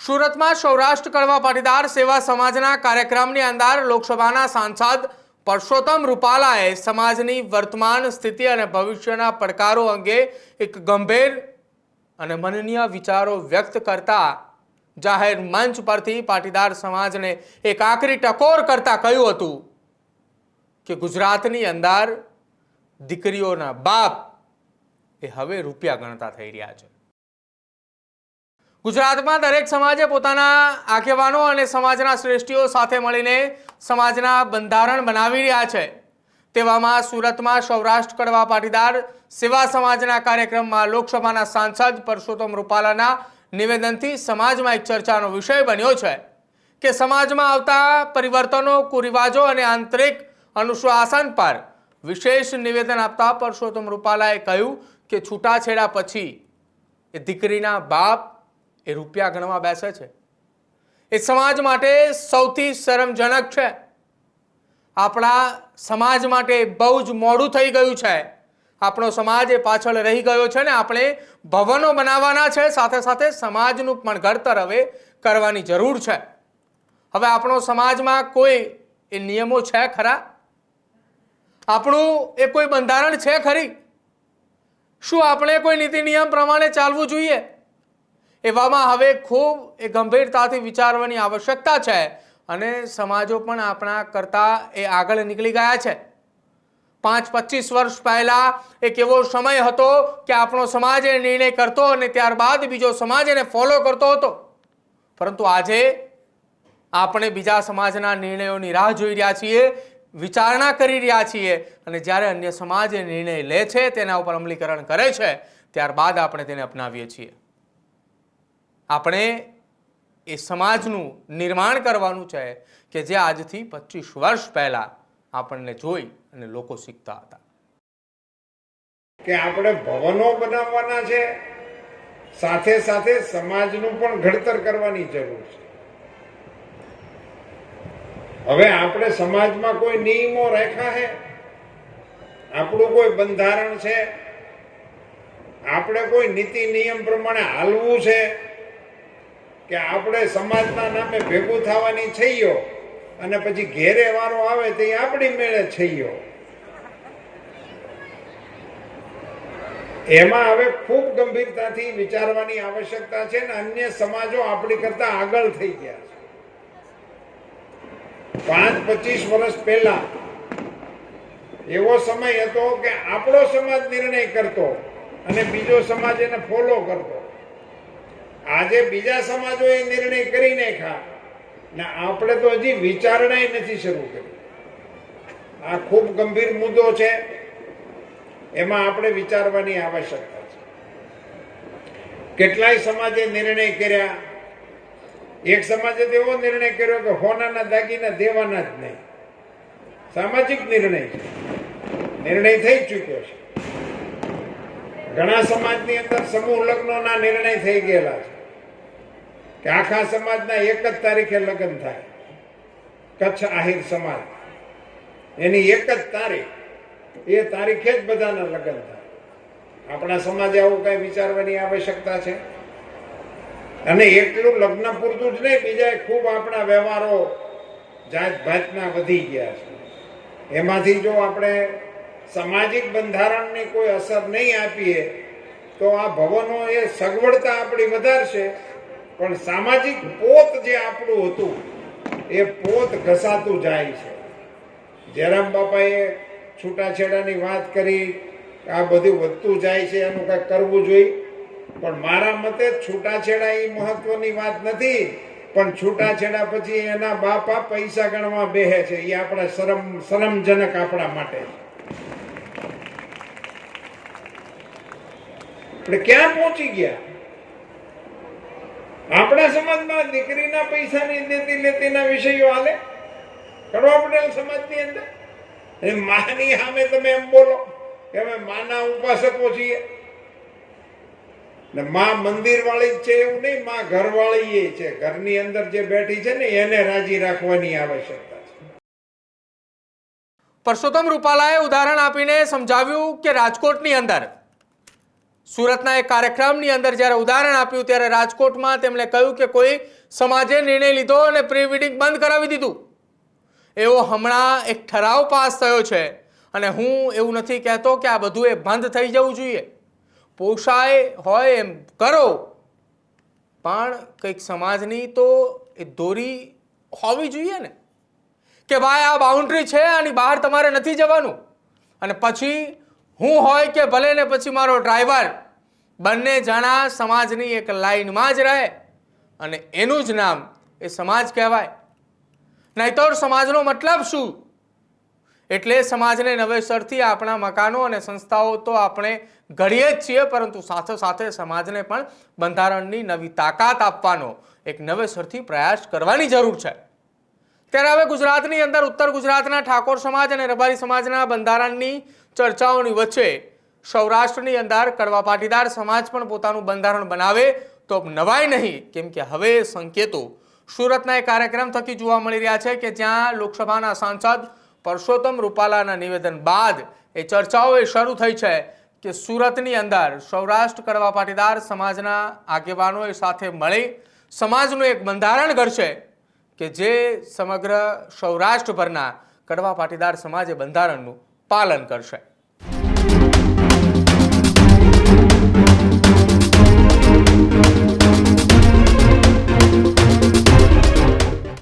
સુરતમાં સૌરાષ્ટ્ર કડવા પાટીદાર સેવા સમાજના કાર્યક્રમની અંદર લોકસભાના સાંસદ પરસોત્તમ રૂપાલાએ સમાજની વર્તમાન સ્થિતિ અને ભવિષ્યના પડકારો અંગે એક ગંભીર અને માનનીય વિચારો વ્યક્ત કરતા જાહેર મંચ પરથી પાટીદાર સમાજને એક આકરી ટકોર કરતા કહ્યું હતું કે ગુજરાતની અંદર દીકરીઓના બાપ એ હવે રૂપિયા ગણતા થઈ રહ્યા છે। ગુજરાતમાં દરેક સમાજે પોતાના આગેવાનો અને સમાજના શ્રેષ્ઠીઓ સાથે મળીને સમાજના બંધારણ બનાવી રહ્યા છે। તેવામાં સુરતમાં સૌરાષ્ટ્ર કડવા પાટીદાર સેવા સમાજના કાર્યક્રમમાં લોકસભાના સાંસદ પરસોત્તમ રૂપાલાના નિવેદનથી સમાજમાં એક ચર્ચાનો વિષય બન્યો છે કે સમાજમાં આવતા પરિવર્તનો, કુરિવાજો અને આંતરિક અનુશાસન પર વિશેષ નિવેદન આપતા પરસોત્તમ રૂપાલાએ કહ્યું કે છૂટાછેડા પછી એ દીકરીના બાપ એ રૂપિયા ગણવા બેસે છે એ સમાજ માટે સૌથી શરમજનક છે। આપણા સમાજ માટે બહુ જ મોડું થઈ ગયું છે। આપણો સમાજ એ પાછળ રહી ગયો છે ને આપણે ભવનો બનાવવાના છે, સાથે સાથે સમાજનું પણ ઘડતર હવે કરવાની જરૂર છે। હવે આપણો સમાજમાં કોઈ એ નિયમો છે ખરા? આપણું એ કોઈ બંધારણ છે ખરી? શું આપણે કોઈ નીતિ નિયમ પ્રમાણે ચાલવું જોઈએ? એવામાં હવે ખૂબ એ ગંભીરતાથી વિચારવાની આવશ્યકતા છે અને સમાજો પણ આપણા કરતા એ આગળ નીકળી ગયા છે। 5-25 વર્ષ પહેલા એક એવો સમય હતો કે આપણો સમાજ એ નિર્ણય કરતો અને ત્યારબાદ બીજો સમાજ એને ફોલો કરતો હતો, પરંતુ આજે આપણે બીજા સમાજના નિર્ણયોની રાહ જોઈ રહ્યા છીએ, વિચારણા કરી રહ્યા છીએ અને જ્યારે અન્ય સમાજ એ નિર્ણય લે છે, તેના ઉપર અમલીકરણ કરે છે, ત્યારબાદ આપણે તેને અપનાવીએ છીએ। આપણે એ સમાજનું નિર્માણ કરવાનું છે કે જે આજથી 25 વર્ષ પહેલા આપણને જોઈ અને લોકો શીખતા હતા કે આપણે ભવનો બનાવવાના છે, સાથે સાથે સમાજનું પણ ઘડતર કરવાની જરૂર છે। હવે આપણે સમાજમાં કોઈ નિયમો રાખ્યા છે, આપણું કોઈ બંધારણ છે, આપણે કોઈ નીતિ નિયમ પ્રમાણે હાલવું છે કે આપણે સમાજના નામે ભેગું થવાની છઈયો અને પછી ઘેરે વારો આવે તો આપણી મેળે છઈયો? એમાં હવે ખૂબ ગંભીરતાથી વિચારવાની આવશ્યકતા છે ને અન્ય સમાજો આપણી કરતા આગળ થઈ ગયા છે। 5-25 વર્ષ પહેલા એવો સમય હતો કે આપણો સમાજ નિર્ણય કરતો અને બીજો સમાજ એને ફોલો કરતો। આજે બીજા સમાજો એ નિર્ણય કરી નાખ્યા ને આપણે તો હજી વિચારણા નથી શરૂ કરી। આ ખૂબ ગંભીર મુદ્દો છે, એમાં આપણે વિચારવાની આવશ્યકતા છે। કેટલાય સમાજે નિર્ણય કર્યા। એક સમાજે તો એવો નિર્ણય કર્યો કે હોનાના દાગીના દેવાના જ નહીં। સામાજિક નિર્ણય છે, નિર્ણય થઈ ચૂક્યો છે। ઘણા સમાજની અંદર સમૂહ લગ્નોના નિર્ણય થઈ ગયેલા છે કે આખા સમાજના એક જ તારીખે લગ્ન થાય। કચ્છ આહિર સમાજ એની એક જ તારીખ, એ તારીખે જ બધાના લગ્ન થાય। આપણા સમાજે આવું કઈ વિચારવાની આવશ્યકતા છે? અને એટલું લગ્ન પૂરતું જ નહીં, બીજા ખૂબ આપણા વ્યવહારો જાત ભાતના વધી ગયા છે। એમાંથી જો આપણે સામાજિક બંધારણની કોઈ અસર નહીં આપીએ તો આ ભવનો એ સગવડતા આપણી વધારશે, પણ સામાજિક પોત જે આપણું હતું એ પોત ઘસાતું જાય છે। જયરામ બાપાએ છૂટાછેડાની વાત કરી, આ બધું વધતું જાય છે, એનું કંઈક કરવું જોઈએ। પણ મારા મતે છૂટાછેડા એ મહત્વની વાત નથી, પણ છૂટાછેડા પછી એના બાપા પૈસા ગણવા બેહે છે, એ આપણા શરમજનક આપણા માટે છે। આપણે ક્યાં પહોંચી ગયા? આપણા સમાજમાં દીકરીના પૈસાની દેતી લેતીના વિષયો હાલે કડવા પટેલ સમાજની અંદર। માની સામે તમે એમ બોલો કે અમે માના ઉપાસકો છીએ ને માં મંદિર વાળી જ છે એવું નહીં, માં ઘર વાળી એ છે। ઘરની અંદર જે બેઠી છે ને એને રાજી રાખવાની આવશ્યકતા છે। પરસોત્તમ રૂપાલાએ ઉદાહરણ આપીને સમજાવ્યું કે રાજકોટની અંદર સુરતના એક કાર્યક્રમની અંદર જ્યારે ઉદાહરણ આપ્યું ત્યારે રાજકોટમાં તેમણે કહ્યું કે કોઈ સમાજે નિર્ણય લીધો અને પ્રી વેડિંગ બંધ કરાવી દીધું. એવો હમણાં એક ઠરાવ પાસ થયો છે અને હું એવું નથી કહેતો કે આ બધું એ બંધ થઈ જવું જોઈએ. પોષાય હોય એમ કરો, પણ કંઈક સમાજની તો એ દોરી હોવી જોઈએ ને કે ભાઈ આ બાઉન્ડ્રી છે, આની બહાર તમારે નથી જવાનું. અને પછી હું હોય કે ભલે ને પછી મારો ડ્રાઈવર, બંને જણા સમાજની એક લાઈનમાં જ રહે અને એનું જ નામ એ સમાજ કહેવાય. નહીંતર સમાજનો મતલબ શું? એટલે સમાજને નવેસરથી આપણા મકાનો અને સંસ્થાઓ તો આપણે ઘડીએ જ છીએ, પરંતુ સાથે સાથે સમાજને પણ બંધારણની નવી તાકાત આપવાનો એક નવેસરથી પ્રયાસ કરવાની જરૂર છે. ત્યારે હવે ગુજરાતની અંદર ઉત્તર ગુજરાતના ઠાકોર સમાજ અને રબારી સમાજના બંધારણની ચર્ચાઓની વચ્ચે સૌરાષ્ટ્રની અંદર કડવા પાટીદાર સમાજ પણ પોતાનું બંધારણ બનાવે તો નવાય નહીં, કેમ કે હવે સંકેતો સુરતના એક કાર્યક્રમ થકી જોવા મળી રહ્યા છે કે જ્યાં લોકસભાના સાંસદ પરસોત્તમ રૂપાલાના નિવેદન બાદ એ ચર્ચાઓ એ શરૂ થઈ છે કે સુરતની અંદર સૌરાષ્ટ્ર કડવા પાટીદાર સમાજના આગેવાનોએ સાથે મળી સમાજનું એક બંધારણ ઘડશે કે જે સમગ્ર સૌરાષ્ટ્રભરના કડવા પાટીદાર સમાજે બંધારણનું પાલન કરશે.